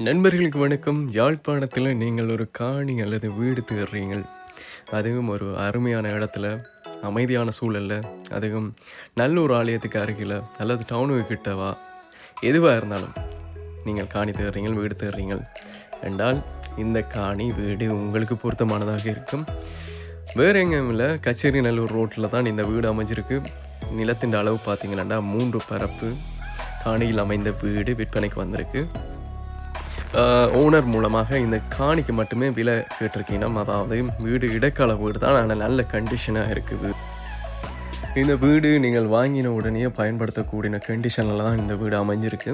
நண்பர்களுக்கு வணக்கம். யாழ்ப்பாணத்தில் நீங்கள் ஒரு காணி அல்லது வீடு தேடுறீங்கள். அதுவும் ஒரு அருமையான இடத்துல, அமைதியான சூழல்ல, அதுவும் நல்ல ஒரு ஆலயத்துக்கு அருகில அல்லது டவுனுக்கு கிட்டவா, எதுவா இருந்தாலும் நீங்கள் காணி தேடுறீங்கள், வீடு தேடுறீங்கள் என்றால் இந்த காணி, வீடு உங்களுக்கு பொருத்தமானதாக இருக்கும். வேற எங்கேயும் இல்ல, கச்சேரி நல்லூர் ரோட்ல தான் இந்த வீடு அமைஞ்சிருக்கு. நிலத்தின் அளவு பார்த்தீங்கன்னா 3 பரப்பு காணியில் அமைந்த வீடு விற்பனைக்கு வந்திருக்கு. ஓனர் மூலமாக இந்த காணிக்கு மட்டுமே விலை கேட்டிருக்கீங்கன்னா, அதாவது வீடு இடைக்கால வீடு தான். ஆனால் நல்ல கண்டிஷனாக இருக்குது. இந்த வீடு நீங்கள் வாங்கின உடனே பயன்படுத்தக்கூடிய கண்டிஷனில் தான் இந்த வீடு அமைஞ்சிருக்கு.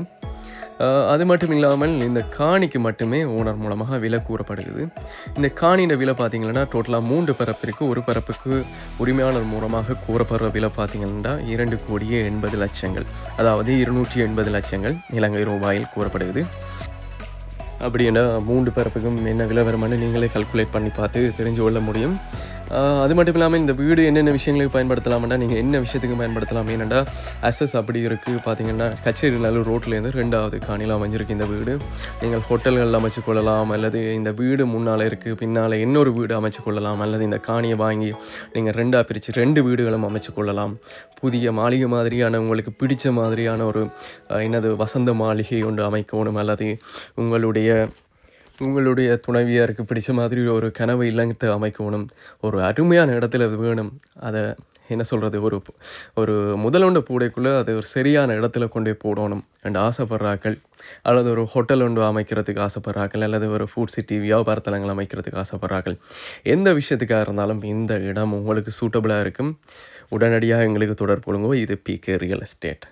அது மட்டும் இல்லாமல் இந்த காணிக்கு மட்டுமே ஓனர் மூலமாக விலை கூறப்படுகிறது. இந்த காணியின் விலை பார்த்தீங்கன்னா டோட்டலாக 3 பரப்பு இருக்குது. ஒரு பரப்புக்கு உரிமையாளர் மூலமாக கூறப்படுற விலை பார்த்தீங்கன்னா 2,80,00,000, அதாவது 280 லட்சங்கள் இலங்கை ரூபாயில் கூறப்படுகிறது. அப்படி என்ன 3 பரப்புக்கும் என்ன விலை வருமானு நீங்களே கால்குலேட் பண்ணி பார்த்து தெரிஞ்சு கொள்ள முடியும். அது மட்டும் இல்லாமல் இந்த வீடு என்னென்ன விஷயங்களுக்கு பயன்படுத்தலாம்னா, நீங்கள் என்ன விஷயத்துக்கு பயன்படுத்தலாம் ஏனென்றால் அசஸ் அப்படி இருக்குது. பார்த்தீங்கன்னா கச்சேரி நல்லூர் ரோட்லேருந்து 2வது காணியில் அமைஞ்சிருக்கு இந்த வீடு. நீங்கள் ஹோட்டல்கள் அமைச்சு கொள்ளலாம், அல்லது இந்த வீடு முன்னால் இருக்குது பின்னால் இன்னொரு வீடு அமைச்சு கொள்ளலாம், அல்லது இந்த காணியை வாங்கி நீங்கள் 2ஆக பிரித்து 2 வீடுகளும் அமைச்சு கொள்ளலாம். புதிய மாளிகை மாதிரியான உங்களுக்கு பிடித்த மாதிரியான ஒரு வசந்த மாளிகை ஒன்று அமைக்கணும், அல்லது உங்களுடைய துணைவியாருக்கு பிடிச்ச மாதிரி ஒரு கனவு இல்லத்தை அமைக்கணும். ஒரு அருமையான இடத்துல அது வேணும். அதை என்ன சொல்கிறது, ஒரு முதலொண்டு பூடைக்குள்ளே அது ஒரு சரியான இடத்துல கொண்டு போய் போடணும் என்று ஆசைப்படுறாக்கள், அல்லது ஒரு ஹோட்டல் ஒன்று அமைக்கிறதுக்கு ஆசைப்படுறாக்கள், அல்லது ஒரு ஃபுட் சிட்டி வியாபார தலங்கள் அமைக்கிறதுக்கு ஆசைப்படுறாக்கள். எந்த விஷயத்துக்காக இருந்தாலும் இந்த இடம் உங்களுக்கு சூட்டபுளாக இருக்கும். உடனடியாக எங்களுக்கு தொடர்பு கொள்ளுங்க. இது பிகே ரியல் எஸ்டேட்.